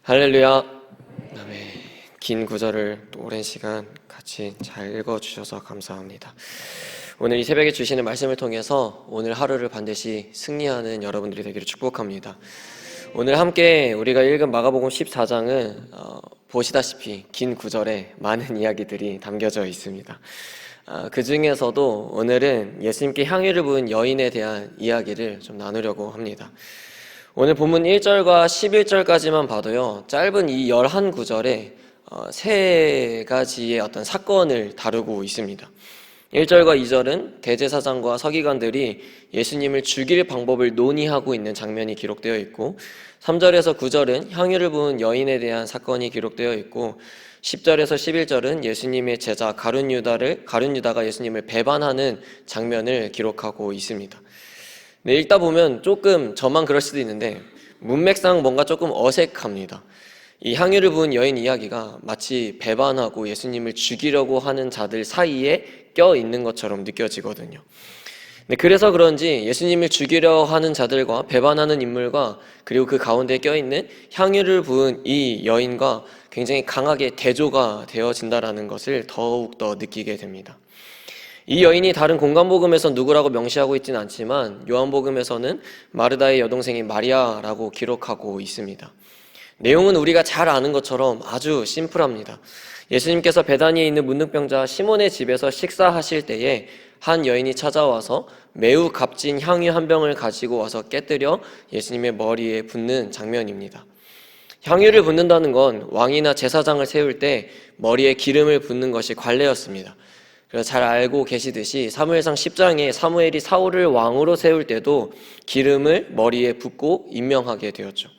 할렐루야. 네, 긴 구절을 또 오랜 시간 같이 잘 읽어주셔서 감사합니다. 오늘 이 새벽에 주시는 말씀을 통해서 오늘 하루를 반드시 승리하는 여러분들이 되기를 축복합니다. 오늘 함께 우리가 읽은 마가복음 14장은 보시다시피 긴 구절에 많은 이야기들이 담겨져 있습니다. 그 중에서도 오늘은 예수님께 향유를 부은 여인에 대한 이야기를 좀 나누려고 합니다. 오늘 본문 1절과 11절까지만 봐도요, 짧은 이 11구절에 세 가지의 어떤 사건을 다루고 있습니다. 1절과 2절은 대제사장과 서기관들이 예수님을 죽일 방법을 논의하고 있는 장면이 기록되어 있고, 3절에서 9절은 향유를 부은 여인에 대한 사건이 기록되어 있고, 10절에서 11절은 예수님의 제자 가룟 유다가 예수님을 배반하는 장면을 기록하고 있습니다. 네, 읽다 보면 조금 저만 그럴 수도 있는데 문맥상 뭔가 조금 어색합니다. 이 향유를 부은 여인 이야기가 마치 배반하고 예수님을 죽이려고 하는 자들 사이에 껴있는 것처럼 느껴지거든요. 네, 그래서 그런지 예수님을 죽이려 하는 자들과 배반하는 인물과 그리고 그 가운데 껴있는 향유를 부은 이 여인과 굉장히 강하게 대조가 되어진다는 것을 더욱더 느끼게 됩니다. 이 여인이 다른 공간복음에서 누구라고 명시하고 있지는 않지만 요한복음에서는 마르다의 여동생인 마리아라고 기록하고 있습니다. 내용은 우리가 잘 아는 것처럼 아주 심플합니다. 예수님께서 베다니에 있는 문둥병자 시몬의 집에서 식사하실 때에 한 여인이 찾아와서 매우 값진 향유 한 병을 가지고 와서 깨뜨려 예수님의 머리에 붓는 장면입니다. 향유를 붓는다는 건 왕이나 제사장을 세울 때 머리에 기름을 붓는 것이 관례였습니다. 그래서 잘 알고 계시듯이 사무엘상 10장에 사무엘이 사울을 왕으로 세울 때도 기름을 머리에 붓고 임명하게 되었죠.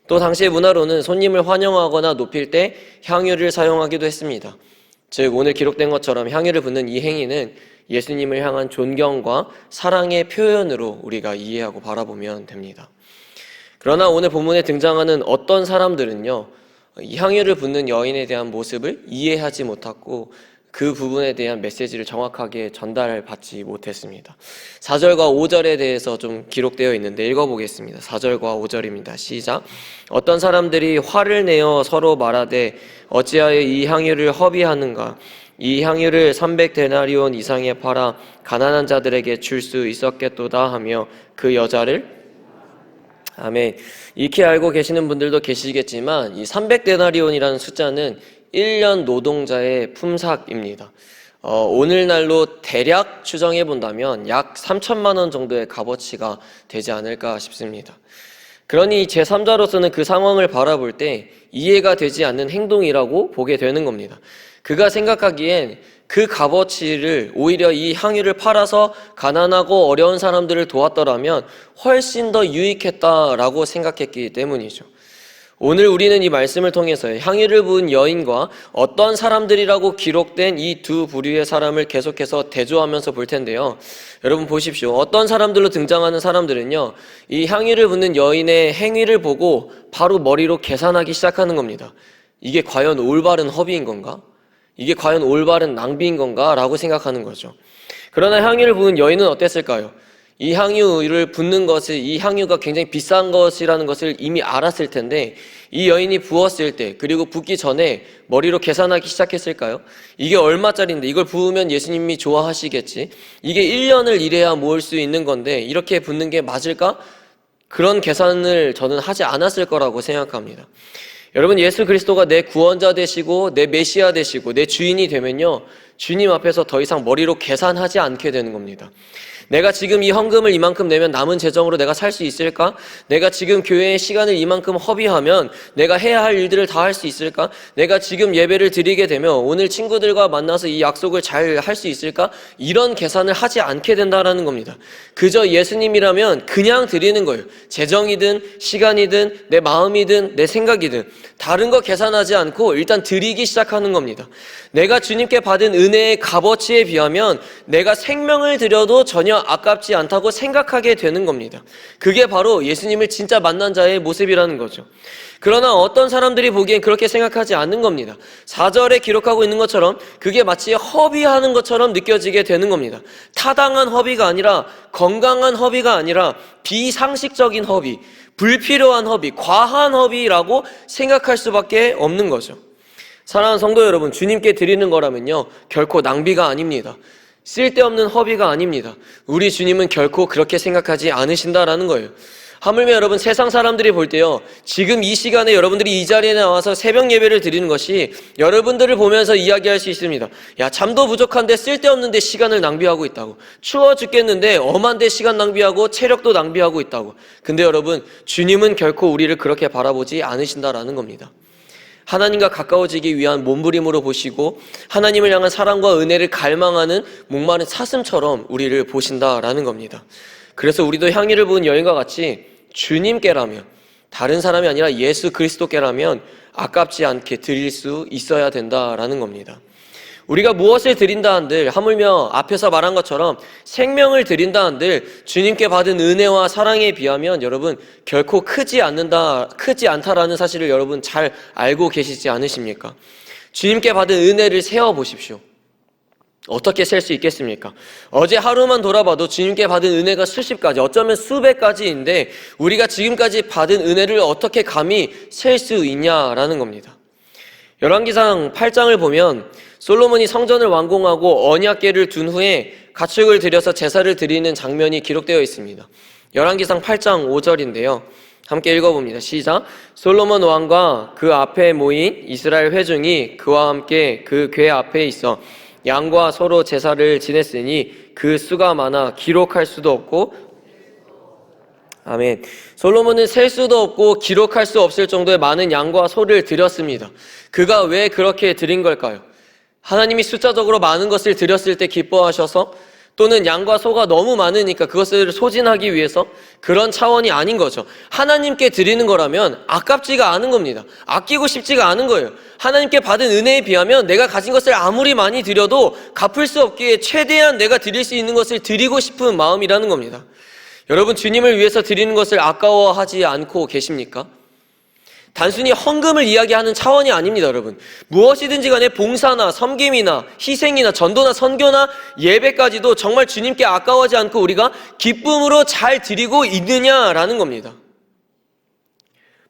또 당시의 문화로는 손님을 환영하거나 높일 때 향유를 사용하기도 했습니다. 즉 오늘 기록된 것처럼 향유를 붓는 이 행위는 예수님을 향한 존경과 사랑의 표현으로 우리가 이해하고 바라보면 됩니다. 그러나 오늘 본문에 등장하는 어떤 사람들은요, 이 향유를 붓는 여인에 대한 모습을 이해하지 못하고 그 부분에 대한 메시지를 정확하게 전달받지 못했습니다. 4절과 5절에 대해서 좀 기록되어 있는데 읽어보겠습니다. 4절과 5절입니다. 시작. 어떤 사람들이 화를 내어 서로 말하되 어찌하여 이 향유를 허비하는가? 이 향유를 300데나리온 이상에 팔아 가난한 자들에게 줄 수 있었겠도다 하며 그 여자를 아멘. 익히 알고 계시는 분들도 계시겠지만 이 300데나리온이라는 숫자는 1년 노동자의 품삯입니다. 오늘날로 대략 추정해 본다면 약 3천만 원 정도의 값어치가 되지 않을까 싶습니다. 그러니 제3자로서는 그 상황을 바라볼 때 이해가 되지 않는 행동이라고 보게 되는 겁니다. 그가 생각하기엔 그 값어치를 오히려 이 향유를 팔아서 가난하고 어려운 사람들을 도왔더라면 훨씬 더 유익했다라고 생각했기 때문이죠. 오늘 우리는 이 말씀을 통해서 향유를 부은 여인과 어떤 사람들이라고 기록된 이 두 부류의 사람을 계속해서 대조하면서 볼 텐데요. 여러분 보십시오. 어떤 사람들로 등장하는 사람들은요, 이 향유를 붓는 여인의 행위를 보고 바로 머리로 계산하기 시작하는 겁니다. 이게 과연 올바른 허비인 건가? 이게 과연 올바른 낭비인 건가? 라고 생각하는 거죠. 그러나 향유를 부은 여인은 어땠을까요? 이 향유를 붓는 것을, 이 향유가 굉장히 비싼 것이라는 것을 이미 알았을 텐데 이 여인이 부었을 때, 그리고 붓기 전에 머리로 계산하기 시작했을까요? 이게 얼마짜리인데 이걸 부으면 예수님이 좋아하시겠지, 이게 1년을 일해야 모을 수 있는 건데 이렇게 붓는 게 맞을까? 그런 계산을 저는 하지 않았을 거라고 생각합니다. 여러분, 예수 그리스도가 내 구원자 되시고 내 메시아 되시고 내 주인이 되면요, 주님 앞에서 더 이상 머리로 계산하지 않게 되는 겁니다. 내가 지금 이 헌금을 이만큼 내면 남은 재정으로 내가 살 수 있을까? 내가 지금 교회의 시간을 이만큼 허비하면 내가 해야 할 일들을 다 할 수 있을까? 내가 지금 예배를 드리게 되면 오늘 친구들과 만나서 이 약속을 잘 할 수 있을까? 이런 계산을 하지 않게 된다는 겁니다. 그저 예수님이라면 그냥 드리는 거예요. 재정이든 시간이든 내 마음이든 내 생각이든 다른 거 계산하지 않고 일단 드리기 시작하는 겁니다. 내가 주님께 받은 은혜의 값어치에 비하면 내가 생명을 드려도 전혀 아깝지 않다고 생각하게 되는 겁니다. 그게 바로 예수님을 진짜 만난 자의 모습이라는 거죠. 그러나 어떤 사람들이 보기엔 그렇게 생각하지 않는 겁니다. 4절에 기록하고 있는 것처럼 그게 마치 허비하는 것처럼 느껴지게 되는 겁니다. 타당한 허비가 아니라, 건강한 허비가 아니라 비상식적인 허비, 불필요한 허비, 과한 허비라고 생각할 수밖에 없는 거죠. 사랑하는 성도 여러분, 주님께 드리는 거라면요, 결코 낭비가 아닙니다. 쓸데없는 허비가 아닙니다. 우리 주님은 결코 그렇게 생각하지 않으신다라는 거예요. 하물며 여러분, 세상 사람들이 볼 때요, 지금 이 시간에 여러분들이 이 자리에 나와서 새벽 예배를 드리는 것이 여러분들을 보면서 이야기할 수 있습니다. 야, 잠도 부족한데 쓸데없는데 시간을 낭비하고 있다고. 추워 죽겠는데 엄한데 시간 낭비하고 체력도 낭비하고 있다고. 근데 여러분, 주님은 결코 우리를 그렇게 바라보지 않으신다라는 겁니다. 하나님과 가까워지기 위한 몸부림으로 보시고 하나님을 향한 사랑과 은혜를 갈망하는 목마른 사슴처럼 우리를 보신다라는 겁니다. 그래서 우리도 향유를 부은 여인과 같이 주님께라면, 다른 사람이 아니라 예수 그리스도께라면 아깝지 않게 드릴 수 있어야 된다라는 겁니다. 우리가 무엇을 드린다 한들, 하물며 앞에서 말한 것처럼 생명을 드린다 한들 주님께 받은 은혜와 사랑에 비하면 여러분 결코 크지 않다라는 사실을 여러분 잘 알고 계시지 않으십니까? 주님께 받은 은혜를 세어보십시오. 어떻게 셀 수 있겠습니까? 어제 하루만 돌아봐도 주님께 받은 은혜가 수십 가지, 어쩌면 수백 가지인데 우리가 지금까지 받은 은혜를 어떻게 감히 셀 수 있냐라는 겁니다. 열왕기상 8장을 보면 솔로몬이 성전을 완공하고 언약궤를 둔 후에 가축을 들여서 제사를 드리는 장면이 기록되어 있습니다. 열왕기상 8장 5절인데요. 함께 읽어봅니다. 시작. 솔로몬 왕과 그 앞에 모인 이스라엘 회중이 그와 함께 그 궤 앞에 있어 양과 서로 제사를 지냈으니 그 수가 많아 기록할 수도 없고, 아멘. 솔로몬은 셀 수도 없고 기록할 수 없을 정도의 많은 양과 소를 드렸습니다. 그가 왜 그렇게 드린 걸까요? 하나님이 숫자적으로 많은 것을 드렸을 때 기뻐하셔서, 또는 양과 소가 너무 많으니까 그것을 소진하기 위해서, 그런 차원이 아닌 거죠. 하나님께 드리는 거라면 아깝지가 않은 겁니다. 아끼고 싶지가 않은 거예요. 하나님께 받은 은혜에 비하면 내가 가진 것을 아무리 많이 드려도 갚을 수 없기에 최대한 내가 드릴 수 있는 것을 드리고 싶은 마음이라는 겁니다. 여러분, 주님을 위해서 드리는 것을 아까워하지 않고 계십니까? 단순히 헌금을 이야기하는 차원이 아닙니다, 여러분. 무엇이든지 간에 봉사나 섬김이나 희생이나 전도나 선교나 예배까지도 정말 주님께 아까워하지 않고 우리가 기쁨으로 잘 드리고 있느냐라는 겁니다.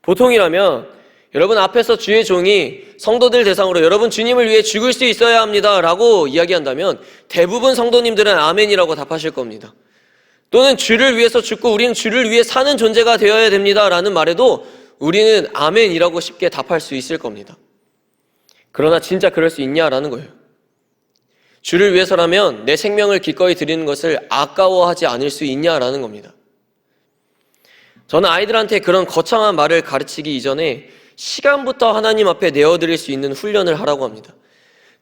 보통이라면 여러분 앞에서 주의 종이 성도들 대상으로 여러분 주님을 위해 죽을 수 있어야 합니다 라고 이야기한다면 대부분 성도님들은 아멘이라고 답하실 겁니다. 또는 주를 위해서 죽고 우리는 주를 위해 사는 존재가 되어야 됩니다 라는 말에도 우리는 아멘이라고 쉽게 답할 수 있을 겁니다. 그러나 진짜 그럴 수 있냐라는 거예요. 주를 위해서라면 내 생명을 기꺼이 드리는 것을 아까워하지 않을 수 있냐라는 겁니다. 저는 아이들한테 그런 거창한 말을 가르치기 이전에 시간부터 하나님 앞에 내어드릴 수 있는 훈련을 하라고 합니다.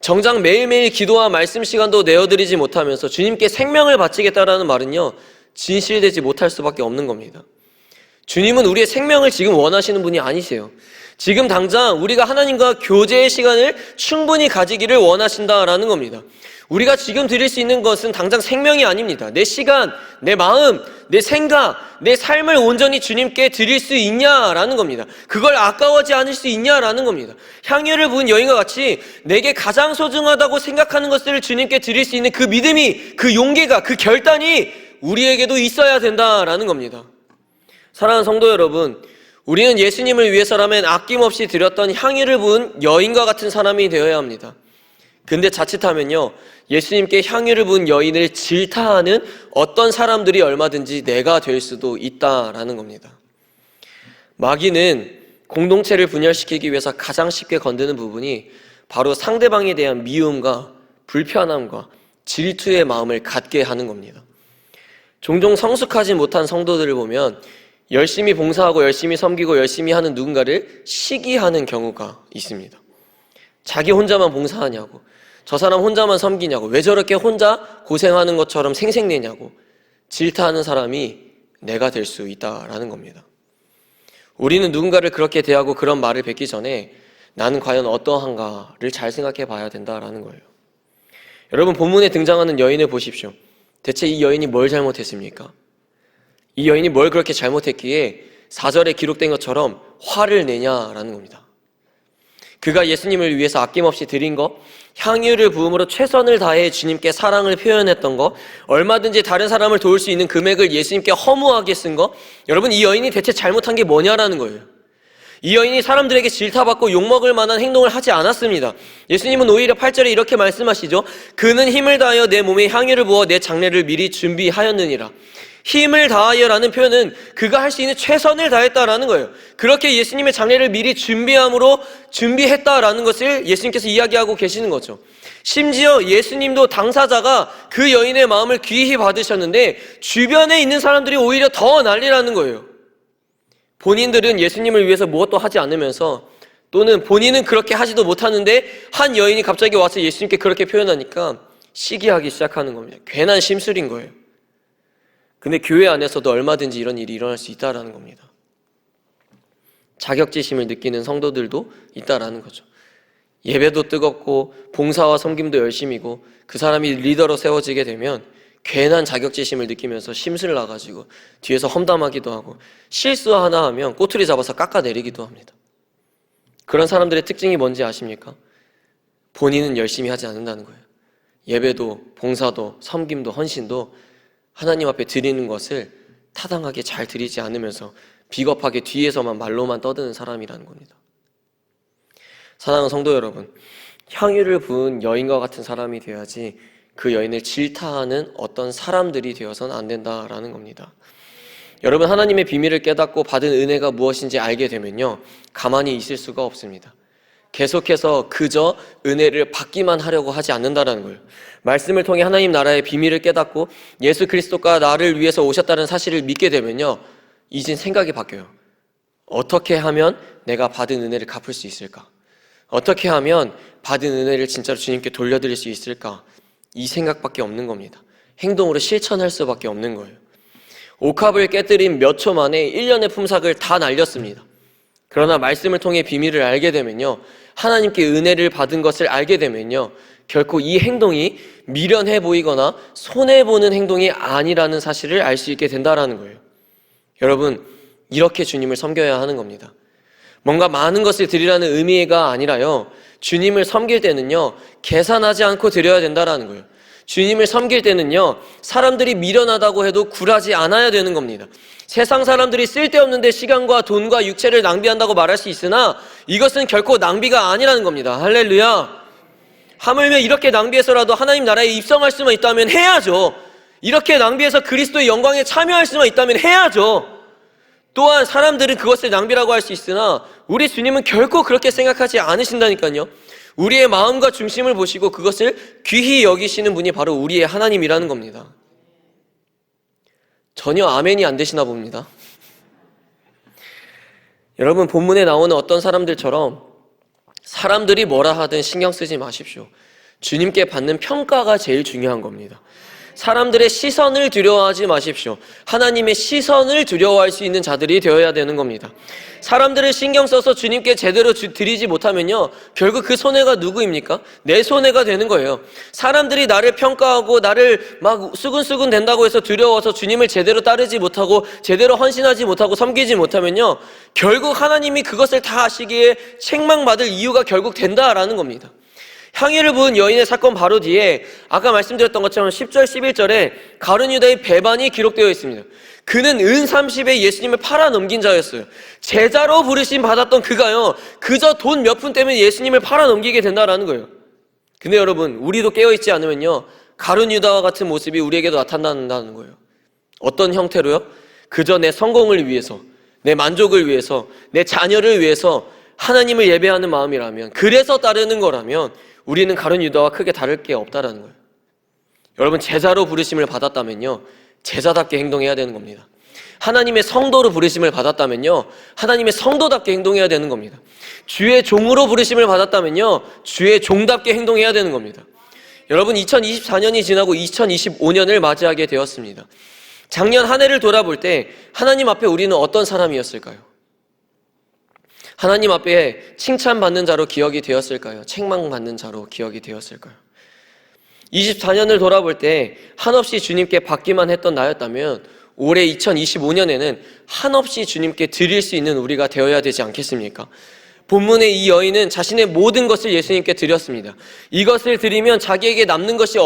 정작 매일매일 기도와 말씀 시간도 내어드리지 못하면서 주님께 생명을 바치겠다라는 말은요, 진실되지 못할 수밖에 없는 겁니다. 주님은 우리의 생명을 지금 원하시는 분이 아니세요. 지금 당장 우리가 하나님과 교제의 시간을 충분히 가지기를 원하신다라는 겁니다. 우리가 지금 드릴 수 있는 것은 당장 생명이 아닙니다. 내 시간, 내 마음, 내 생각, 내 삶을 온전히 주님께 드릴 수 있냐라는 겁니다. 그걸 아까워하지 않을 수 있냐라는 겁니다. 향유를 부은 여인과 같이 내게 가장 소중하다고 생각하는 것들을 주님께 드릴 수 있는 그 믿음이, 그 용기가, 그 결단이 우리에게도 있어야 된다라는 겁니다. 사랑하는 성도 여러분, 우리는 예수님을 위해서라면 아낌없이 드렸던 향유를 부은 여인과 같은 사람이 되어야 합니다. 근데 자칫하면요, 예수님께 향유를 부은 여인을 질타하는 어떤 사람들이 얼마든지 내가 될 수도 있다라는 겁니다. 마귀는 공동체를 분열시키기 위해서 가장 쉽게 건드는 부분이 바로 상대방에 대한 미움과 불편함과 질투의 마음을 갖게 하는 겁니다. 종종 성숙하지 못한 성도들을 보면 열심히 봉사하고 열심히 섬기고 열심히 하는 누군가를 시기하는 경우가 있습니다. 자기 혼자만 봉사하냐고, 저 사람 혼자만 섬기냐고, 왜 저렇게 혼자 고생하는 것처럼 생색내냐고 질타하는 사람이 내가 될 수 있다라는 겁니다. 우리는 누군가를 그렇게 대하고 그런 말을 뱉기 전에 나는 과연 어떠한가를 잘 생각해 봐야 된다라는 거예요. 여러분, 본문에 등장하는 여인을 보십시오. 대체 이 여인이 뭘 잘못했습니까? 이 여인이 뭘 그렇게 잘못했기에 4절에 기록된 것처럼 화를 내냐라는 겁니다. 그가 예수님을 위해서 아낌없이 드린 것, 향유를 부음으로 최선을 다해 주님께 사랑을 표현했던 것, 얼마든지 다른 사람을 도울 수 있는 금액을 예수님께 허무하게 쓴 것. 여러분, 이 여인이 대체 잘못한 게 뭐냐라는 거예요. 이 여인이 사람들에게 질타받고 욕먹을 만한 행동을 하지 않았습니다. 예수님은 오히려 8절에 이렇게 말씀하시죠. 그는 힘을 다하여 내 몸에 향유를 부어 내 장례를 미리 준비하였느니라. 힘을 다하여라는 표현은 그가 할 수 있는 최선을 다했다라는 거예요. 그렇게 예수님의 장례를 미리 준비함으로 준비했다라는 것을 예수님께서 이야기하고 계시는 거죠. 심지어 예수님도 당사자가 그 여인의 마음을 귀히 받으셨는데 주변에 있는 사람들이 오히려 더 난리라는 거예요. 본인들은 예수님을 위해서 무엇도 하지 않으면서, 또는 본인은 그렇게 하지도 못하는데 한 여인이 갑자기 와서 예수님께 그렇게 표현하니까 시기하기 시작하는 겁니다. 괜한 심술인 거예요. 근데 교회 안에서도 얼마든지 이런 일이 일어날 수 있다라는 겁니다. 자격지심을 느끼는 성도들도 있다라는 거죠. 예배도 뜨겁고 봉사와 섬김도 열심이고 그 사람이 리더로 세워지게 되면 괜한 자격지심을 느끼면서 심술 나가지고 뒤에서 험담하기도 하고, 실수 하나 하면 꼬투리 잡아서 깎아내리기도 합니다. 그런 사람들의 특징이 뭔지 아십니까? 본인은 열심히 하지 않는다는 거예요. 예배도 봉사도 섬김도 헌신도 하나님 앞에 드리는 것을 타당하게 잘 드리지 않으면서 비겁하게 뒤에서만 말로만 떠드는 사람이라는 겁니다. 사랑하는 성도 여러분, 향유를 부은 여인과 같은 사람이 되어야지 그 여인을 질타하는 어떤 사람들이 되어서는 안 된다라는 겁니다. 여러분, 하나님의 비밀을 깨닫고 받은 은혜가 무엇인지 알게 되면요, 가만히 있을 수가 없습니다. 계속해서 그저 은혜를 받기만 하려고 하지 않는다라는 거예요. 말씀을 통해 하나님 나라의 비밀을 깨닫고 예수 그리스도가 나를 위해서 오셨다는 사실을 믿게 되면요, 이젠 생각이 바뀌어요. 어떻게 하면 내가 받은 은혜를 갚을 수 있을까? 어떻게 하면 받은 은혜를 진짜로 주님께 돌려드릴 수 있을까? 이 생각밖에 없는 겁니다. 행동으로 실천할 수밖에 없는 거예요. 옥합을 깨뜨린 몇 초 만에 1년의 품삯을 다 날렸습니다. 그러나 말씀을 통해 비밀을 알게 되면요, 하나님께 은혜를 받은 것을 알게 되면요, 결코 이 행동이 미련해 보이거나 손해보는 행동이 아니라는 사실을 알 수 있게 된다는 거예요. 여러분, 이렇게 주님을 섬겨야 하는 겁니다. 뭔가 많은 것을 드리라는 의미가 아니라요, 주님을 섬길 때는요, 계산하지 않고 드려야 된다는 거예요. 주님을 섬길 때는요, 사람들이 미련하다고 해도 굴하지 않아야 되는 겁니다. 세상 사람들이 쓸데없는데 시간과 돈과 육체를 낭비한다고 말할 수 있으나 이것은 결코 낭비가 아니라는 겁니다. 할렐루야. 하물며 이렇게 낭비해서라도 하나님 나라에 입성할 수만 있다면 해야죠. 이렇게 낭비해서 그리스도의 영광에 참여할 수만 있다면 해야죠. 또한 사람들은 그것을 낭비라고 할 수 있으나 우리 주님은 결코 그렇게 생각하지 않으신다니까요. 우리의 마음과 중심을 보시고 그것을 귀히 여기시는 분이 바로 우리의 하나님이라는 겁니다. 전혀 아멘이 안 되시나 봅니다. 여러분, 본문에 나오는 어떤 사람들처럼 사람들이 뭐라 하든 신경 쓰지 마십시오. 주님께 받는 평가가 제일 중요한 겁니다. 사람들의 시선을 두려워하지 마십시오. 하나님의 시선을 두려워할 수 있는 자들이 되어야 되는 겁니다. 사람들을 신경 써서 주님께 제대로 드리지 못하면요, 결국 그 손해가 누구입니까? 내 손해가 되는 거예요. 사람들이 나를 평가하고 나를 막 수근수근 된다고 해서 두려워서 주님을 제대로 따르지 못하고 제대로 헌신하지 못하고 섬기지 못하면요, 결국 하나님이 그것을 다 하시기에 책망받을 이유가 결국 된다라는 겁니다. 향유를 부은 여인의 사건 바로 뒤에 아까 말씀드렸던 것처럼 10절 11절에 가룟 유다의 배반이 기록되어 있습니다. 그는 은 30에 예수님을 팔아넘긴 자였어요. 제자로 부르심 받았던 그가요, 그저 돈 몇 푼 때문에 예수님을 팔아넘기게 된다라는 거예요. 근데 여러분, 우리도 깨어있지 않으면요, 가룟 유다와 같은 모습이 우리에게도 나타난다는 거예요. 어떤 형태로요? 그저 내 성공을 위해서, 내 만족을 위해서, 내 자녀를 위해서 하나님을 예배하는 마음이라면, 그래서 따르는 거라면 우리는 가룟 유다와 크게 다를 게 없다라는 거예요. 여러분, 제자로 부르심을 받았다면요, 제자답게 행동해야 되는 겁니다. 하나님의 성도로 부르심을 받았다면요, 하나님의 성도답게 행동해야 되는 겁니다. 주의 종으로 부르심을 받았다면요, 주의 종답게 행동해야 되는 겁니다. 여러분, 2024년이 지나고 2025년을 맞이하게 되었습니다. 작년 한 해를 돌아볼 때 하나님 앞에 우리는 어떤 사람이었을까요? 하나님 앞에 칭찬받는 자로 기억이 되었을까요? 책망받는 자로 기억이 되었을까요? 24년을 돌아볼 때 한없이 주님께 받기만 했던 나였다면 올해 2025년에는 한없이 주님께 드릴 수 있는 우리가 되어야 되지 않겠습니까? 본문의 이 여인은 자신의 모든 것을 예수님께 드렸습니다. 이것을 드리면 자기에게 남는 것이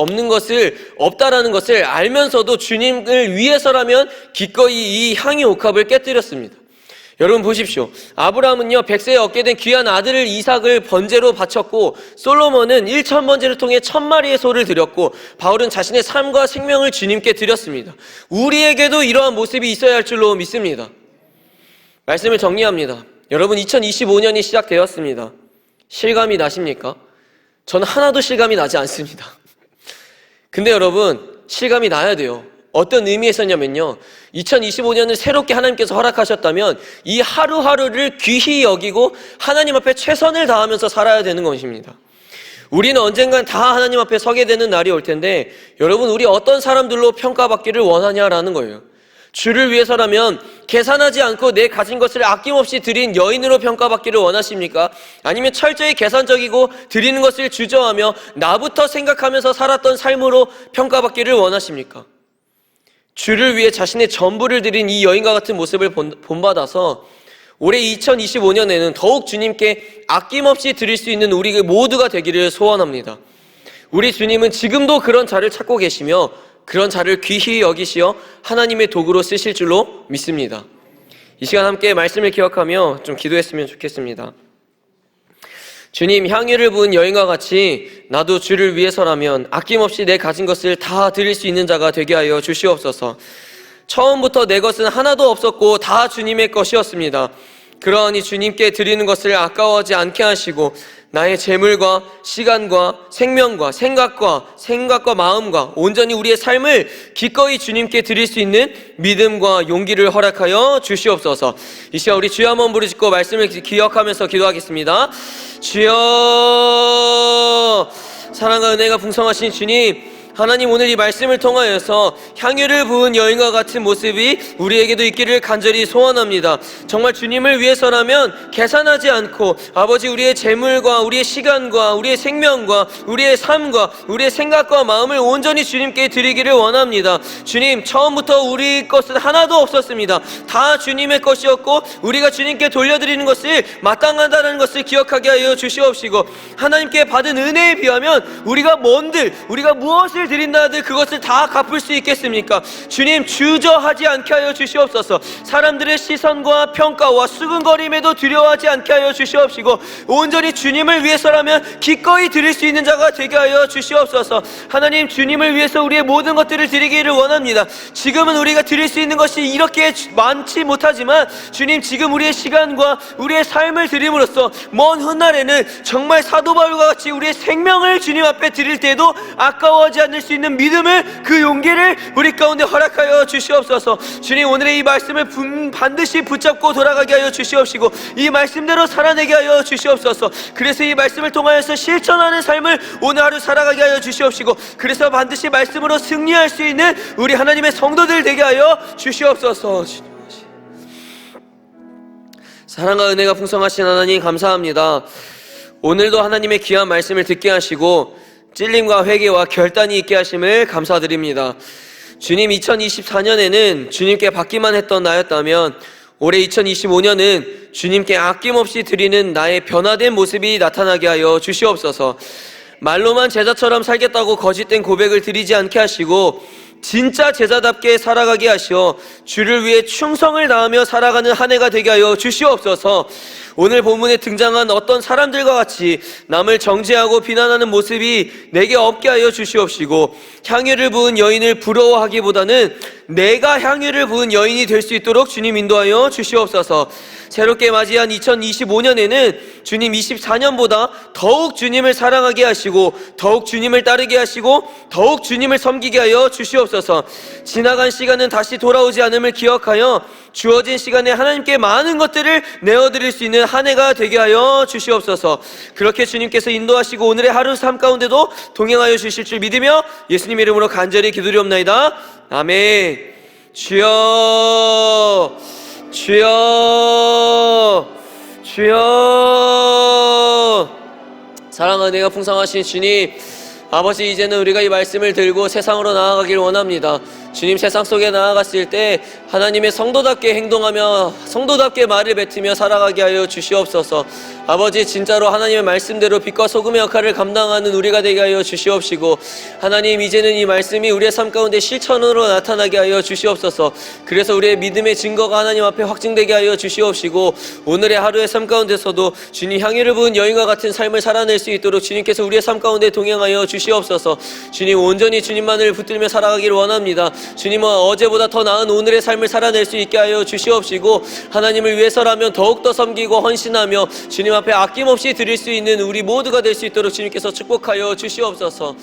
없다라는 것을 알면서도 주님을 위해서라면 기꺼이 이 향유 옥합을 깨뜨렸습니다. 여러분 보십시오. 아브라함은요 100세에 얻게 된 귀한 아들을 이삭을 번제로 바쳤고, 솔로몬은 1000번제를 통해 1000마리의 소를 드렸고, 바울은 자신의 삶과 생명을 주님께 드렸습니다. 우리에게도 이러한 모습이 있어야 할 줄로 믿습니다. 말씀을 정리합니다. 여러분 2025년이 시작되었습니다. 실감이 나십니까? 저는 하나도 실감이 나지 않습니다. 근데 여러분 실감이 나야 돼요. 어떤 의미에서냐면요, 2025년을 새롭게 하나님께서 허락하셨다면 이 하루하루를 귀히 여기고 하나님 앞에 최선을 다하면서 살아야 되는 것입니다. 우리는 언젠간 다 하나님 앞에 서게 되는 날이 올 텐데, 여러분 우리 어떤 사람들로 평가받기를 원하냐라는 거예요. 주를 위해서라면 계산하지 않고 내 가진 것을 아낌없이 드린 여인으로 평가받기를 원하십니까? 아니면 철저히 계산적이고 드리는 것을 주저하며 나부터 생각하면서 살았던 삶으로 평가받기를 원하십니까? 주를 위해 자신의 전부를 드린 이 여인과 같은 모습을 본받아서 올해 2025년에는 더욱 주님께 아낌없이 드릴 수 있는 우리 모두가 되기를 소원합니다. 우리 주님은 지금도 그런 자를 찾고 계시며 그런 자를 귀히 여기시어 하나님의 도구로 쓰실 줄로 믿습니다. 이 시간 함께 말씀을 기억하며 좀 기도했으면 좋겠습니다. 주님, 향유를 부은 여인과 같이 나도 주를 위해서라면 아낌없이 내 가진 것을 다 드릴 수 있는 자가 되게 하여 주시옵소서. 처음부터 내 것은 하나도 없었고 다 주님의 것이었습니다. 그러하니 주님께 드리는 것을 아까워하지 않게 하시고 나의 재물과 시간과 생명과 생각과 마음과 온전히 우리의 삶을 기꺼이 주님께 드릴 수 있는 믿음과 용기를 허락하여 주시옵소서. 이 시간 우리 주여 한번 부르짖고 말씀을 기억하면서 기도하겠습니다. 주여, 사랑과 은혜가 풍성하신 주님, 하나님 오늘 이 말씀을 통하여서 향유를 부은 여인과 같은 모습이 우리에게도 있기를 간절히 소원합니다. 정말 주님을 위해서라면 계산하지 않고 아버지 우리의 재물과 우리의 시간과 우리의 생명과 우리의 삶과 우리의 생각과 마음을 온전히 주님께 드리기를 원합니다. 주님, 처음부터 우리 것은 하나도 없었습니다. 다 주님의 것이었고 우리가 주님께 돌려드리는 것을 마땅하다는 것을 기억하게 하여 주시옵시고, 하나님께 받은 은혜에 비하면 우리가 무엇을 드린다 하들 그것을 다 갚을 수 있겠습니까? 주님, 주저하지 않게 하여 주시옵소서. 사람들의 시선과 평가와 수근거림에도 두려워하지 않게 하여 주시옵시고, 온전히 주님을 위해서라면 기꺼이 드릴 수 있는 자가 되게 하여 주시옵소서. 하나님, 주님을 위해서 우리의 모든 것들을 드리기를 원합니다. 지금은 우리가 드릴 수 있는 것이 이렇게 많지 못하지만 주님, 지금 우리의 시간과 우리의 삶을 드림으로써 먼 훗날에는 정말 사도 바울과 같이 우리의 생명을 주님 앞에 드릴 때에도 아까워하지 않을 수 있는 믿음을, 그 용기를 우리 가운데 허락하여 주시옵소서. 주님, 오늘의 이 말씀을 반드시 붙잡고 돌아가게 하여 주시옵시고 이 말씀대로 살아내게 하여 주시옵소서. 그래서 이 말씀을 통하여서 실천하는 삶을 오늘 하루 살아가게 하여 주시옵시고, 그래서 반드시 말씀으로 승리할 수 있는 우리 하나님의 성도들 되게 하여 주시옵소서. 사랑과 은혜가 풍성하신 하나님, 감사합니다. 오늘도 하나님의 귀한 말씀을 듣게 하시고 찔림과 회개와 결단이 있게 하심을 감사드립니다. 주님, 2024년에는 주님께 받기만 했던 나였다면 올해 2025년은 주님께 아낌없이 드리는 나의 변화된 모습이 나타나게 하여 주시옵소서. 말로만 제자처럼 살겠다고 거짓된 고백을 드리지 않게 하시고 진짜 제자답게 살아가게 하시어 주를 위해 충성을 다하며 살아가는 한 해가 되게 하여 주시옵소서. 오늘 본문에 등장한 어떤 사람들과 같이 남을 정죄하고 비난하는 모습이 내게 없게 하여 주시옵시고, 향유를 부은 여인을 부러워하기보다는 내가 향유를 부은 여인이 될 수 있도록 주님 인도하여 주시옵소서. 새롭게 맞이한 2025년에는 주님 24년보다 더욱 주님을 사랑하게 하시고 더욱 주님을 따르게 하시고 더욱 주님을 섬기게 하여 주시옵소서. 지나간 시간은 다시 돌아오지 않음을 기억하여 주어진 시간에 하나님께 많은 것들을 내어드릴 수 있는 한 해가 되게 하여 주시옵소서. 그렇게 주님께서 인도하시고 오늘의 하루 삶 가운데도 동행하여 주실 줄 믿으며 예수님 이름으로 간절히 기도드리옵나이다. 아멘. 주여, 주여, 주여. 사랑하는 은혜가 풍성하신 주님, 아버지, 이제는 우리가 이 말씀을 들고 세상으로 나아가길 원합니다. 주님, 세상 속에 나아갔을 때 하나님의 성도답게 행동하며 성도답게 말을 뱉으며 살아가게 하여 주시옵소서. 아버지, 진짜로 하나님의 말씀대로 빛과 소금의 역할을 감당하는 우리가 되게 하여 주시옵시고, 하나님, 이제는 이 말씀이 우리의 삶 가운데 실천으로 나타나게 하여 주시옵소서. 그래서 우리의 믿음의 증거가 하나님 앞에 확증되게 하여 주시옵시고, 오늘의 하루의 삶 가운데서도 주님 향유를 부은 여인과 같은 삶을 살아낼 수 있도록 주님께서 우리의 삶 가운데 동행하여 주시옵소서. 주님, 온전히 주님만을 붙들며 살아가기를 원합니다. 주님은 어제보다 더 나은 오늘의 삶을 살아낼 수 있게 하여 주시옵시고, 하나님을 위해서라면 더욱더 섬기고 헌신하며 주님 앞에 아낌없이 드릴 수 있는 우리 모두가 될 수 있도록 주님께서 축복하여 주시옵소서.